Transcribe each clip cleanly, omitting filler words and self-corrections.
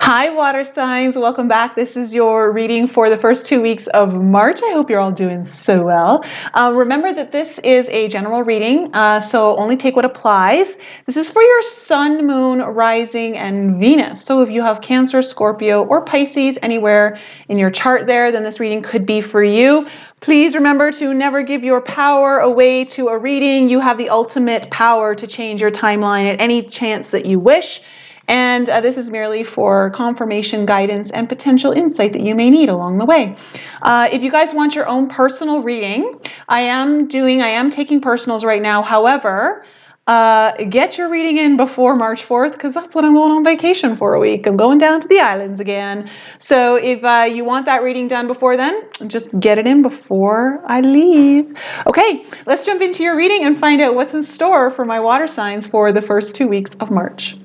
Hi, water signs. Welcome back. This is your reading for the first 2 weeks of March. I hope you're all doing so well. Remember that this is a general reading, so only take what applies. This is for your sun, moon, rising, and Venus. So if you have Cancer, Scorpio, or Pisces anywhere in your chart there, then this reading could be for you. Please remember to never give your power away to a reading. You have the ultimate power to change your timeline at any chance that you wish. And this is merely for confirmation, guidance, and potential insight that you may need along the way. If you guys want your own personal reading, I am taking personals right now. However, get your reading in before March 4th because that's what I'm going on vacation for a week. I'm going down to the islands again. So if you want that reading done before then, just get it in before I leave. Okay, let's jump into your reading and find out what's in store for my water signs for the first 2 weeks of March.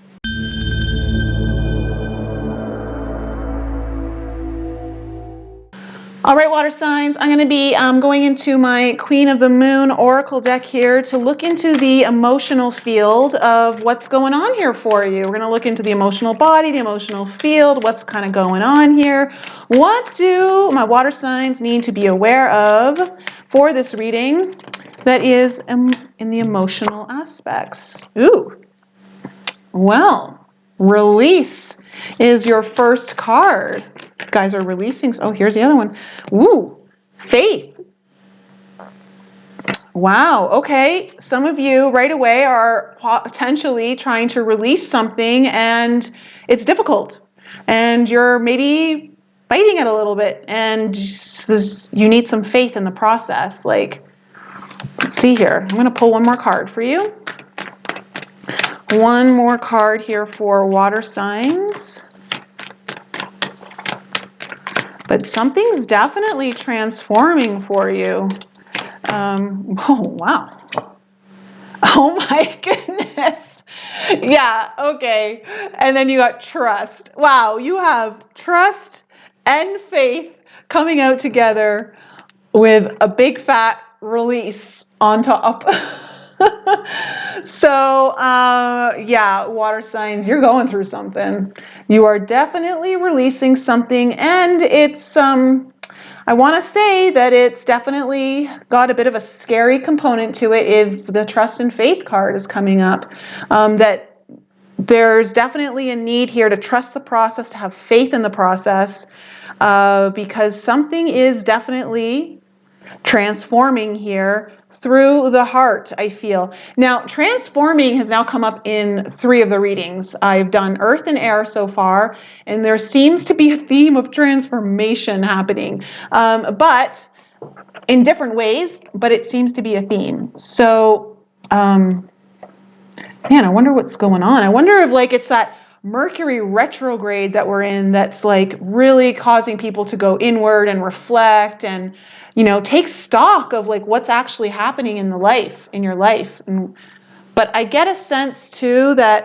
All right, water signs, I'm going to be going into my Queen of the Moon Oracle deck here to look into the emotional field of what's going on here for you. We're going to look into the emotional body, the emotional field, what's kind of going on here. What do my water signs need to be aware of for this reading that is in the emotional aspects? Ooh, well, release is your first card. Guys are releasing. Oh, here's the other one. Woo, faith. Wow, okay. Some of you right away are potentially trying to release something and it's difficult. And you're maybe fighting it a little bit and you need some faith in the process. Like, let's see here. I'm going to pull one more card for you. One more card here for water signs. But something's definitely transforming for you. Oh, wow. Oh my goodness. Yeah, okay. And then you got trust. Wow, you have trust and faith coming out together with a big fat release on top. So, yeah, water signs, you're going through something. You are definitely releasing something, and it's, I want to say that it's definitely got a bit of a scary component to it if the trust and faith card is coming up, that there's definitely a need here to trust the process, to have faith in the process, because something is definitely transforming here through the heart, I feel. Now, transforming has now come up in 3 of the readings. I've done earth and air so far, and there seems to be a theme of transformation happening, but in different ways, but it seems to be a theme. So, man, I wonder what's going on. I wonder if like it's that Mercury retrograde that we're in that's like really causing people to go inward and reflect and, you know, take stock of like what's actually happening in your life. But I get a sense too that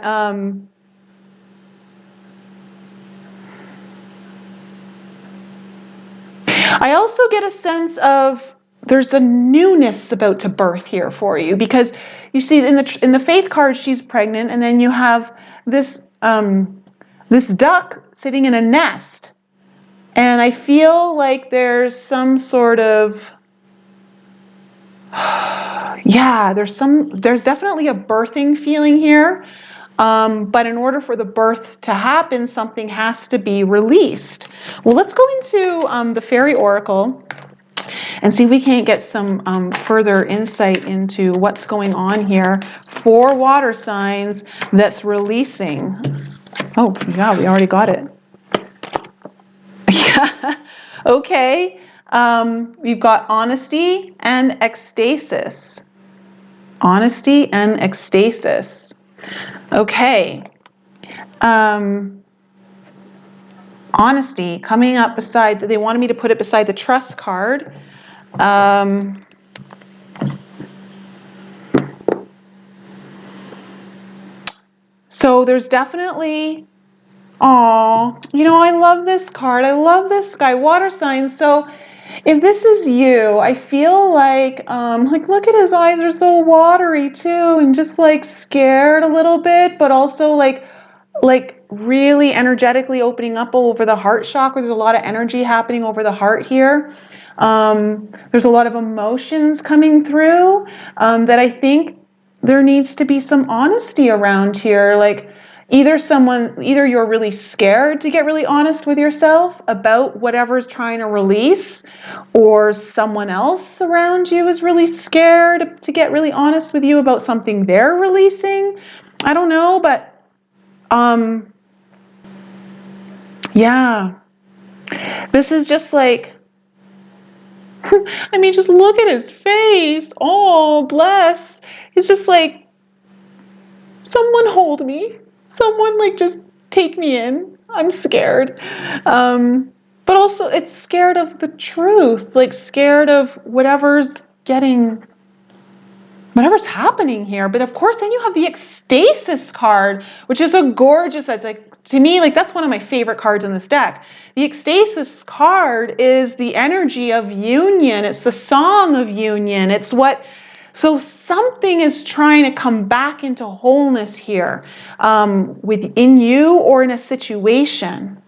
I also get a sense of there's a newness about to birth here for you, because you see in the faith card she's pregnant, and then you have this this duck sitting in a nest, and I feel like there's some sort of yeah, there's definitely a birthing feeling here, but in order for the birth to happen, something has to be released. Well, let's go into the fairy oracle and see if we can't get some further insight into what's going on here for water signs that's releasing. Oh, yeah, we already got it. Yeah, okay. We've got honesty and ecstasis. Honesty and ecstasis. Okay. Honesty coming up beside, they wanted me to put it beside the trust card. So there's definitely, oh, you know, I love this card. I love this guy, water signs. So if this is you, I feel like look at his eyes are so watery too, and just like scared a little bit, but also like really energetically opening up over the heart chakra. There's a lot of energy happening over the heart here. There's a lot of emotions coming through that I think there needs to be some honesty around here. Like either you're really scared to get really honest with yourself about whatever's trying to release, or someone else around you is really scared to get really honest with you about something they're releasing. I don't know, but yeah, this is just like, I mean, just look at his face. Oh, bless. He's just like, someone hold me. Someone like just take me in. I'm scared. But also it's scared of the truth, like scared of whatever's happening here. But of course, then you have the ecstasis card, which is a gorgeous, that's like, to me, like that's one of my favorite cards in this deck. The ecstasis card is the energy of union. It's the song of union. So something is trying to come back into wholeness here within you or in a situation.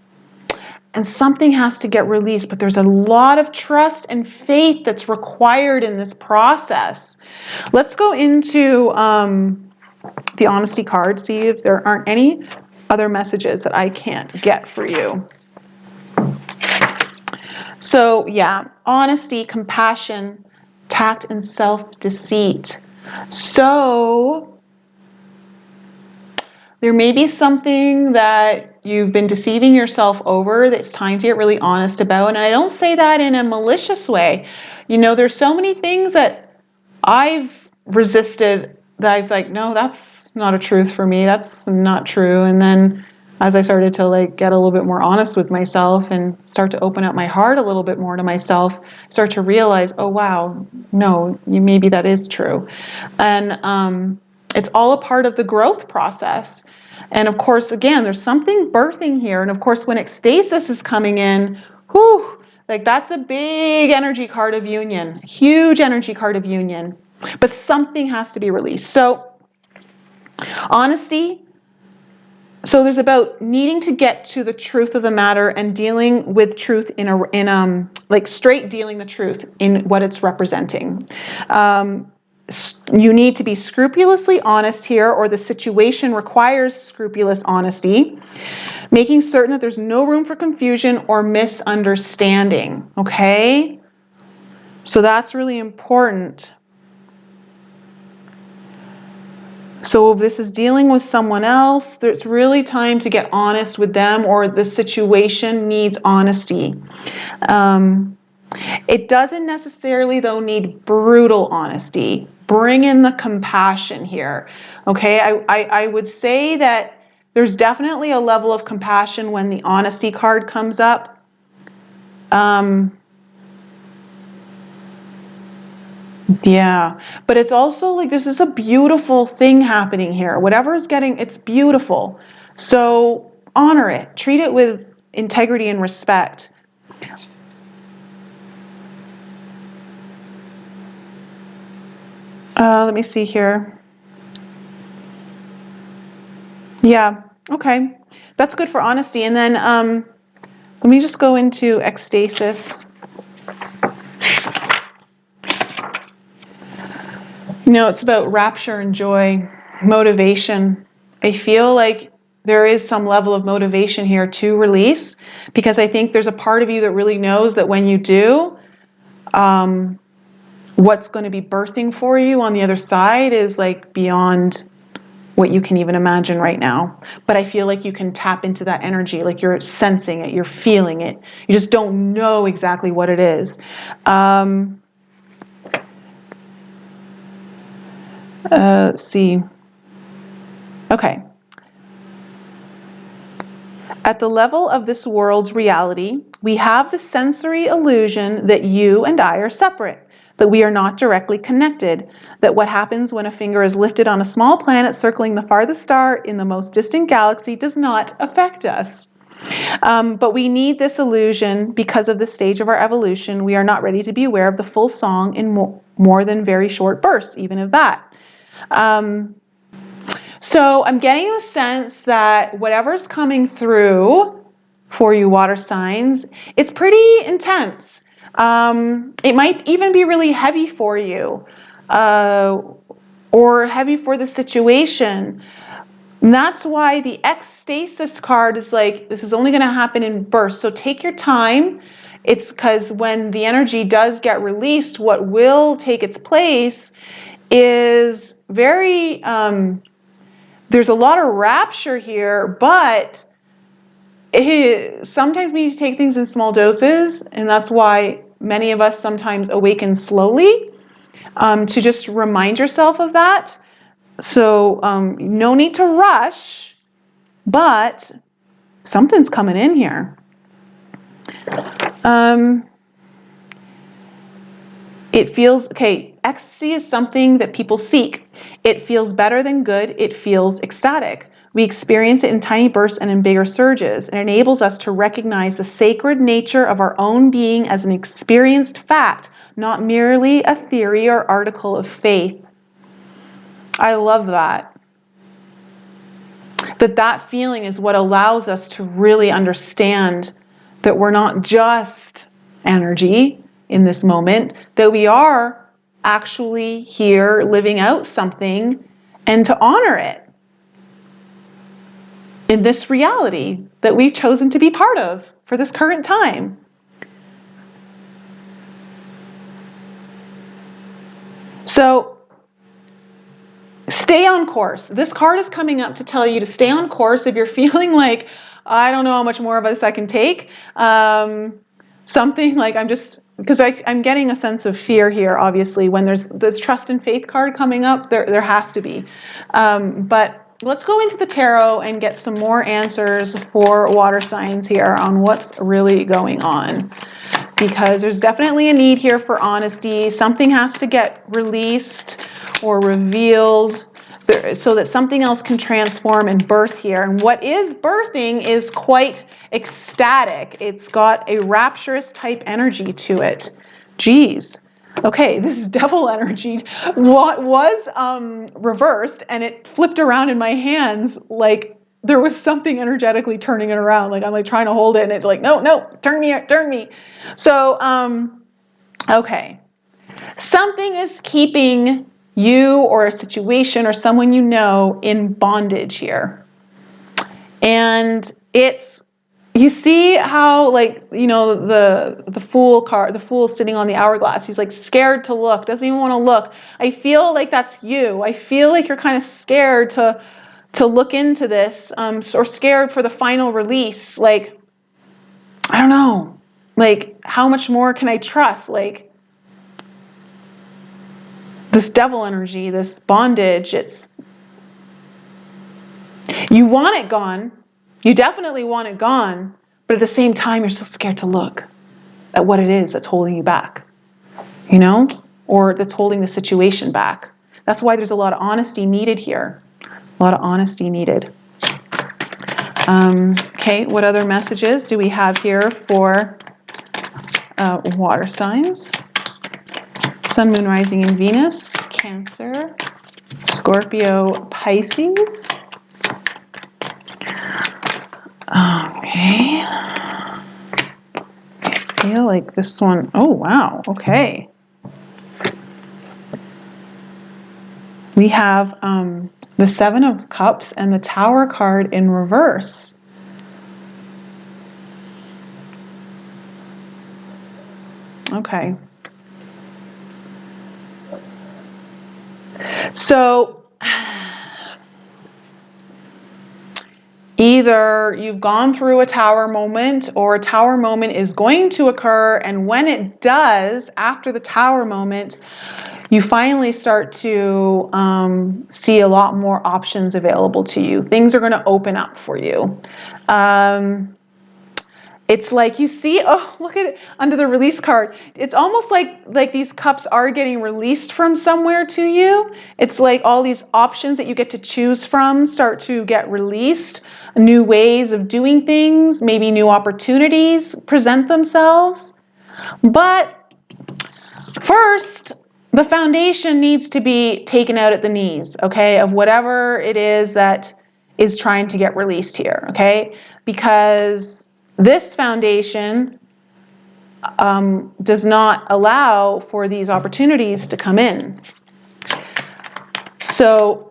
And something has to get released, but there's a lot of trust and faith that's required in this process. Let's go into the honesty card, see if there aren't any other messages that I can't get for you. So yeah, honesty, compassion, tact, and self-deceit. So there may be something that you've been deceiving yourself over that's time to get really honest about. And I don't say that in a malicious way. You know, there's so many things that I've resisted that I've like, no, that's not a truth for me. That's not true. And then as I started to like get a little bit more honest with myself and start to open up my heart a little bit more to myself, start to realize, oh wow, no, maybe that is true. And it's all a part of the growth process. And of course, again, there's something birthing here. And of course, when ecstasis is coming in, whew, like that's a big energy card of union, huge energy card of union. But something has to be released. So honesty. So there's about needing to get to the truth of the matter and dealing with truth in like straight dealing the truth in what it's representing. You need to be scrupulously honest here, or the situation requires scrupulous honesty, making certain that there's no room for confusion or misunderstanding. Okay? So that's really important. So if this is dealing with someone else, it's really time to get honest with them, or the situation needs honesty. It doesn't necessarily, though, need brutal honesty. Bring in the compassion here. Okay, I would say that there's definitely a level of compassion when the honesty card comes up. Yeah, but it's also like this is a beautiful thing happening here. Whatever is getting, it's beautiful. So honor it. Treat it with integrity and respect. Let me see here. Yeah, okay. That's good for honesty. And then let me just go into ecstasis. You know, it's about rapture and joy, motivation. I feel like there is some level of motivation here to release, because I think there's a part of you that really knows that when you do, what's going to be birthing for you on the other side is like beyond what you can even imagine right now. But I feel like you can tap into that energy, like you're sensing it, you're feeling it. You just don't know exactly what it is. Let's see. Okay. At the level of this world's reality, we have the sensory illusion that you and I are separate, that we are not directly connected, that what happens when a finger is lifted on a small planet circling the farthest star in the most distant galaxy does not affect us. But we need this illusion because of the stage of our evolution. We are not ready to be aware of the full song in more than very short bursts, even of that. So I'm getting the sense that whatever's coming through for you water signs, it's pretty intense. It might even be really heavy for you, or heavy for the situation. And that's why the ecstasis card is like, this is only going to happen in bursts. So take your time. It's because when the energy does get released, what will take its place is very, there's a lot of rapture here, but sometimes we need to take things in small doses. And that's why many of us sometimes awaken slowly, to just remind yourself of that. So no need to rush, but something's coming in here. It feels, okay, ecstasy is something that people seek. It feels better than good. It feels ecstatic. We experience it in tiny bursts and in bigger surges. It enables us to recognize the sacred nature of our own being as an experienced fact, not merely a theory or article of faith. I love that. That feeling is what allows us to really understand that we're not just energy in this moment, that we are actually here living out something, and to honor it in this reality that we've chosen to be part of for this current time. So stay on course. This card is coming up to tell you to stay on course. If you're feeling like, I don't know how much more of this I can take, something like because I'm getting a sense of fear here, obviously, when there's this trust and faith card coming up, there has to be. But let's go into the tarot and get some more answers for water signs here on what's really going on. Because there's definitely a need here for honesty. Something has to get released or revealed so that something else can transform and birth here. And what is birthing is quite ecstatic. It's got a rapturous type energy to it. Geez. Okay, this is devil energy. What was reversed, and it flipped around in my hands like there was something energetically turning it around. Like I'm like trying to hold it, and it's like, no, turn me. So, okay. Something is keeping you or a situation or someone you know in bondage here. And it's, you see how, like, you know, the fool card, the fool sitting on the hourglass, he's like scared to look, doesn't even want to look. I feel like that's you. I feel like you're kind of scared to look into this, or scared for the final release. Like, I don't know, like, how much more can I trust? Like, this devil energy, this bondage, you want it gone. You definitely want it gone, but at the same time, you're so scared to look at what it is that's holding you back, you know, or that's holding the situation back. That's why there's a lot of honesty needed here. A lot of honesty needed. Okay, what other messages do we have here for water signs? Sun, Moon, Rising, and Venus, Cancer, Scorpio, Pisces. Okay. I feel like this one, oh wow, okay. We have the Seven of Cups and the Tower card in reverse. Okay. So either you've gone through a tower moment, or a tower moment is going to occur, and when it does, after the tower moment, you finally start to see a lot more options available to you. Things are going to open up for you. It's like you see, oh, look at it under the release card. It's almost like these cups are getting released from somewhere to you. It's like all these options that you get to choose from start to get released. New ways of doing things, maybe new opportunities present themselves. But first, the foundation needs to be taken out at the knees, okay, of whatever it is that is trying to get released here, okay? Because this foundation does not allow for these opportunities to come in. So,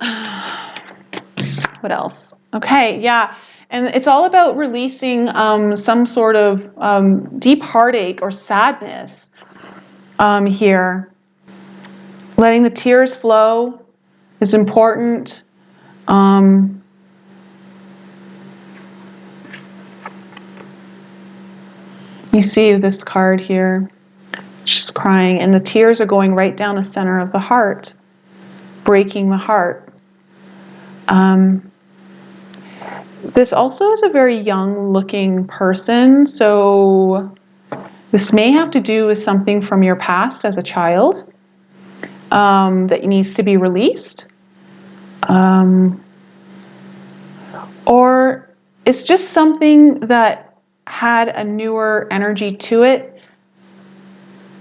what else? Okay, yeah. And it's all about releasing some sort of deep heartache or sadness here. Letting the tears flow is important. You see this card here, she's crying, and the tears are going right down the center of the heart, breaking the heart. This also is a very young-looking person, so this may have to do with something from your past as a child that needs to be released. Or it's just something that had a newer energy to it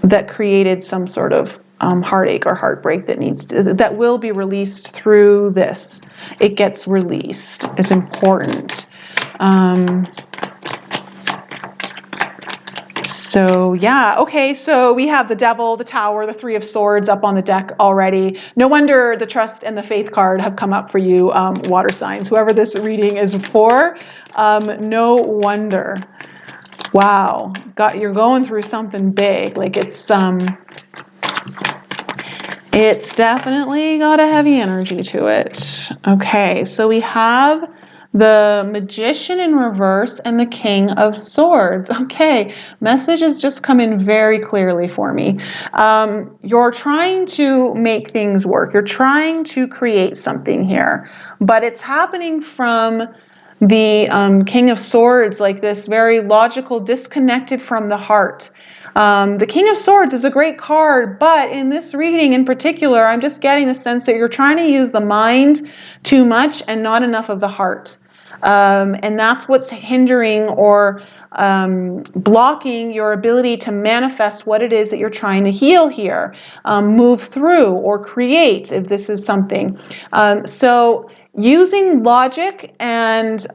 that created some sort of heartache or heartbreak that will be released through this. It gets released. It's important. So yeah, okay, so we have the Devil, the Tower, the Three of Swords up on the deck already. No wonder the Trust and the Faith card have come up for you, water signs. Whoever this reading is for, no wonder. Wow, you're going through something big. Like it's definitely got a heavy energy to it. Okay, so we have the Magician in reverse and the King of Swords. Okay, message has just come in very clearly for me. You're trying to make things work. You're trying to create something here, but it's happening from the King of Swords, like this very logical, disconnected from the heart. The King of Swords is a great card, but in this reading in particular, I'm just getting the sense that you're trying to use the mind too much and not enough of the heart. And that's what's hindering or blocking your ability to manifest what it is that you're trying to heal here, move through or create, if this is something. So using logic and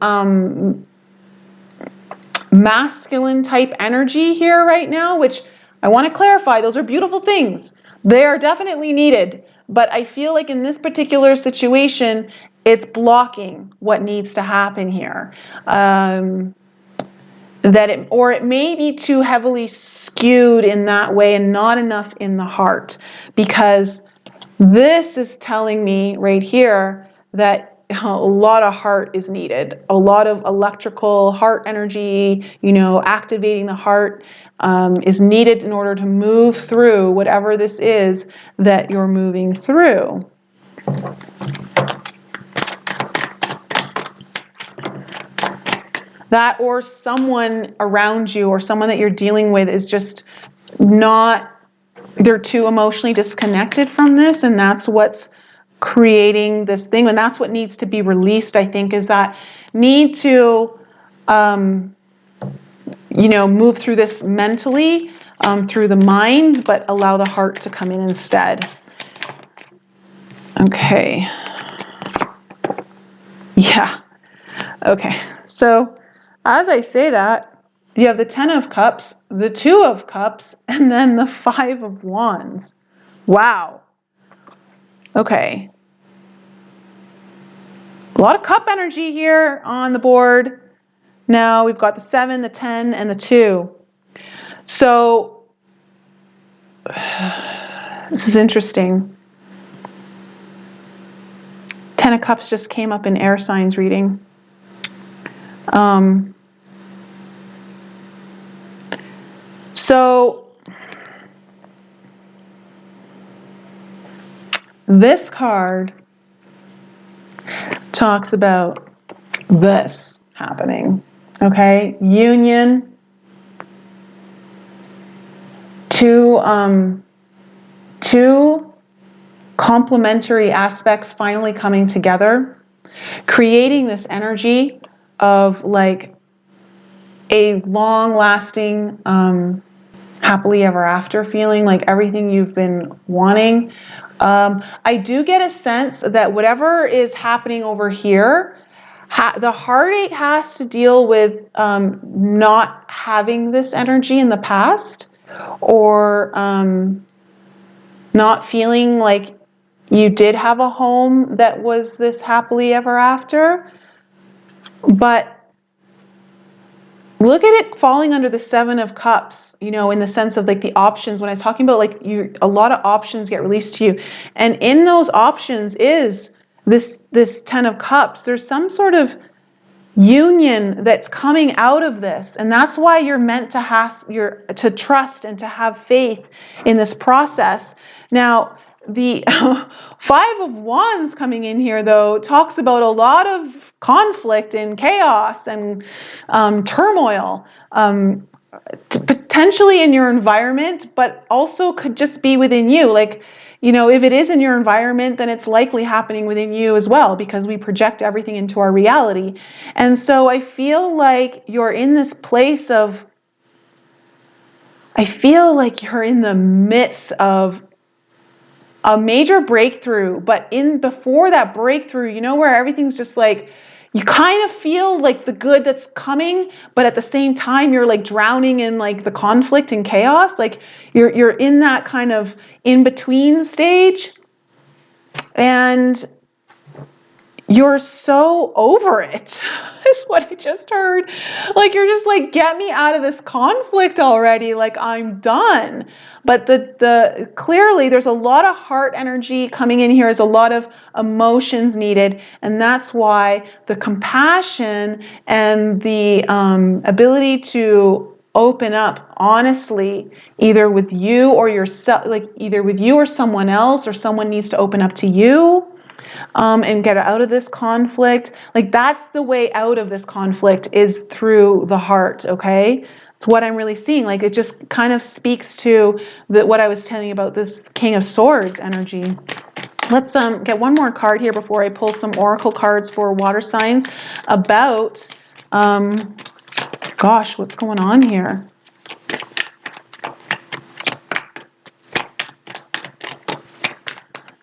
masculine type energy here right now, which I want to clarify, those are beautiful things. They are definitely needed. But I feel like in this particular situation, it's blocking what needs to happen here. It may be too heavily skewed in that way and not enough in the heart, because this is telling me right here that a lot of heart is needed, a lot of electrical heart energy, activating the heart is needed in order to move through whatever this is that you're moving through. That or someone around you or someone that you're dealing with is just they're too emotionally disconnected from this, and that's what's creating this thing, and that's what needs to be released, I think, is that need to move through this mentally, through the mind, but allow the heart to come in instead. Okay. Yeah. Okay. So as I say that, you have the 10 of Cups, the 2 of Cups, and then the 5 of Wands. Wow. Okay. A lot of cup energy here on the board. Now we've got the 7, the 10, and the 2. So this is interesting. 10 of Cups just came up in air signs reading. So this card talks about this happening, okay? Union, two complementary aspects finally coming together, creating this energy of like a long-lasting happily ever after feeling, like everything you've been wanting. I do get a sense that whatever is happening over here, the heartache has to deal with not having this energy in the past, or not feeling like you did have a home that was this happily ever after. But look at it falling under the 7 of Cups, you know, in the sense of like the options. When I was talking about like a lot of options get released to you. And in those options is this 10 of Cups. There's some sort of union that's coming out of this. And that's why you're meant to trust and to have faith in this process. Now, the 5 of Wands coming in here, though, talks about a lot of conflict and chaos and turmoil, potentially in your environment, but also could just be within you. Like, you know, if it is in your environment, then it's likely happening within you as well, because we project everything into our reality. And so I feel like you're in this place of, I feel like you're in the midst of a major breakthrough, but before that breakthrough, you know, where everything's just like, you kind of feel like the good that's coming, but at the same time, you're like drowning in like the conflict and chaos. Like you're in that kind of in-between stage, and you're so over it, is what I just heard. Like, you're just like, get me out of this conflict already. Like, I'm done. But clearly there's a lot of heart energy coming in here. There's a lot of emotions needed. And that's why the compassion and the ability to open up honestly, either with you or yourself, like either with you or someone else, or someone needs to open up to you. And get out of this conflict. Like, that's the way out of this conflict, is through the heart, okay? It's what I'm really seeing. Like, it just kind of speaks to what I was telling you about this King of Swords energy. Let's get one more card here before I pull some oracle cards for water signs about, gosh, what's going on here?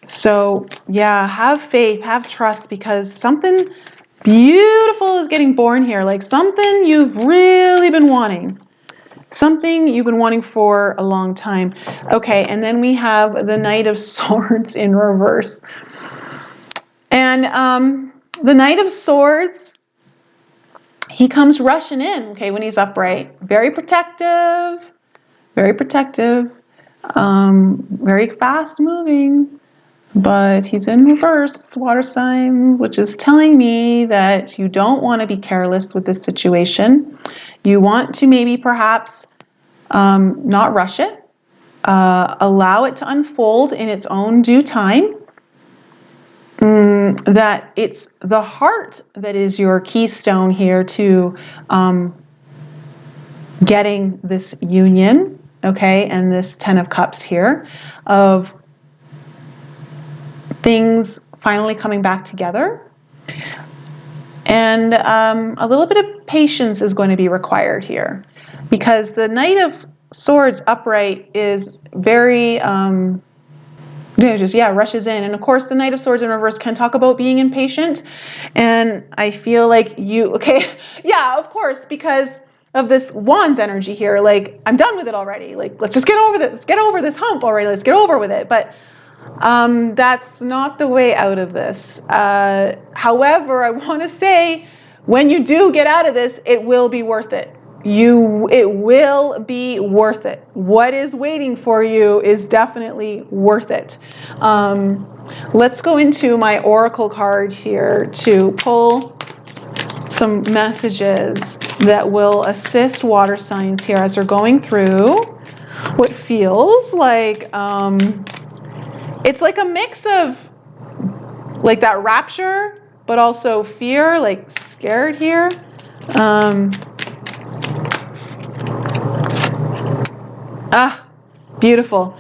So yeah, have faith, have trust, because something beautiful is getting born here. Like something you've really been wanting. Something you've been wanting for a long time. Okay, and then we have the Knight of Swords in reverse. And the Knight of Swords, he comes rushing in, okay, when he's upright. Very protective, very fast moving. But he's in reverse, water signs, which is telling me that you don't want to be careless with this situation. You want to maybe perhaps not rush it. Allow it to unfold in its own due time. That it's the heart that is your keystone here to getting this union, okay, and this 10 of Cups here of things finally coming back together. And a little bit of patience is going to be required here, because the Knight of Swords upright is very, rushes in. And of course, the Knight of Swords in reverse can talk about being impatient. And I feel like of course, because of this Wands energy here, like, I'm done with it already. Like, let's just get over this. Let's get over this hump already. Let's get over with it. But that's not the way out of this. However, I want to say, when you do get out of this, it will be worth it. It will be worth it. What is waiting for you is definitely worth it. Let's go into my oracle card here to pull some messages that will assist water signs here as they're going through what feels like it's like a mix of like that rapture, but also fear, like scared here. Beautiful.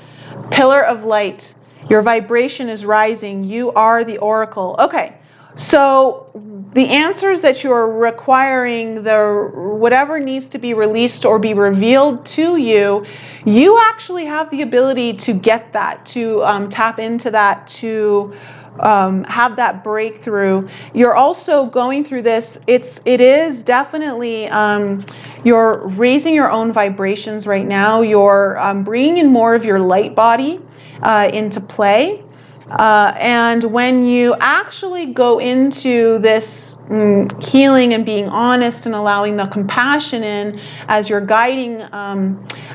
Pillar of light. Your vibration is rising. You are the oracle. Okay, So the answers that you're requiring, whatever needs to be released or be revealed to you, you actually have the ability to get that, to tap into that, to have that breakthrough. You're also going through this. It is definitely you're raising your own vibrations right now. You're bringing in more of your light body into play. And when you actually go into this healing and being honest and allowing the compassion in as your guiding,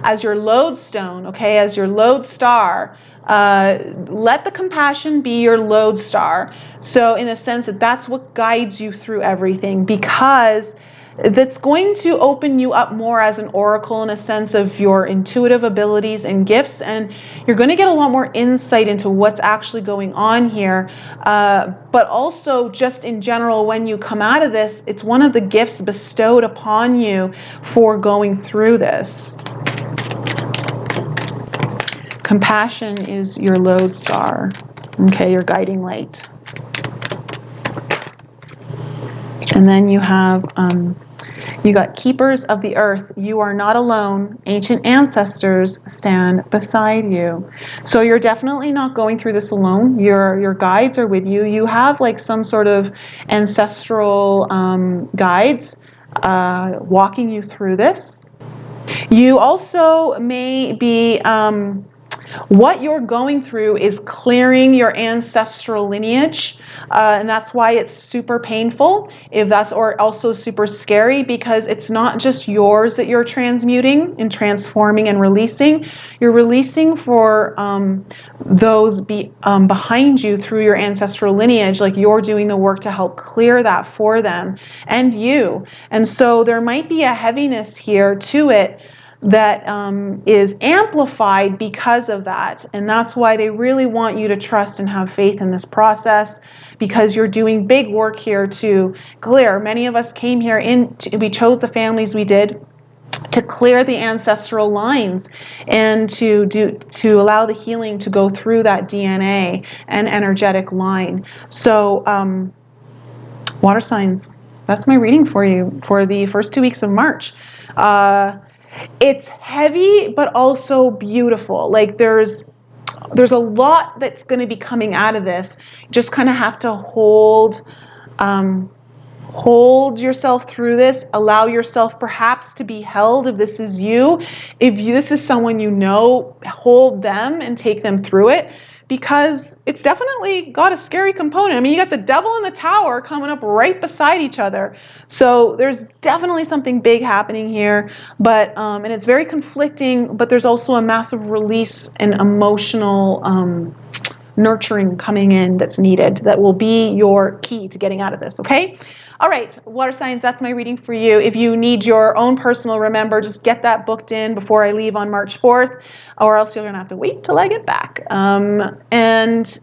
as your lodestone, okay, as your lodestar, let the compassion be your lodestar. So in a sense that's what guides you through everything, because that's going to open you up more as an oracle in a sense of your intuitive abilities and gifts, and you're going to get a lot more insight into what's actually going on here. But also just in general, when you come out of this, it's one of the gifts bestowed upon you for going through this. Compassion is your lodestar, okay, your guiding light. And then you have, you got keepers of the earth. You are not alone. Ancient ancestors stand beside you. So you're definitely not going through this alone. Your guides are with you. You have like some sort of ancestral guides walking you through this. You also may be... what you're going through is clearing your ancestral lineage, and that's why it's super painful, or also super scary, because it's not just yours that you're transmuting and transforming and releasing. You're releasing for those behind you through your ancestral lineage. Like, you're doing the work to help clear that for them and you. And so there might be a heaviness here to it that is amplified because of that. And that's why they really want you to trust and have faith in this process, because you're doing big work here to clear. Many of us came here we chose the families we did to clear the ancestral lines and to allow the healing to go through that DNA and energetic line. So water signs, that's my reading for you for the first 2 weeks of March. It's heavy, but also beautiful. Like there's a lot that's going to be coming out of this. You just kind of have to hold yourself through this. Allow yourself perhaps to be held if this is you. If this is someone you know, hold them and take them through it, because it's definitely got a scary component. I mean, you got the devil and the tower coming up right beside each other. So there's definitely something big happening here, but and it's very conflicting, but there's also a massive release and emotional nurturing coming in that's needed, that will be your key to getting out of this, okay? All right, water signs, that's my reading for you. If you need your own personal, remember, just get that booked in before I leave on March 4th, or else you're going to have to wait till I get back. And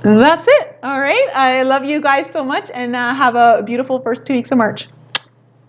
that's it. All right, I love you guys so much, and have a beautiful first 2 weeks of March.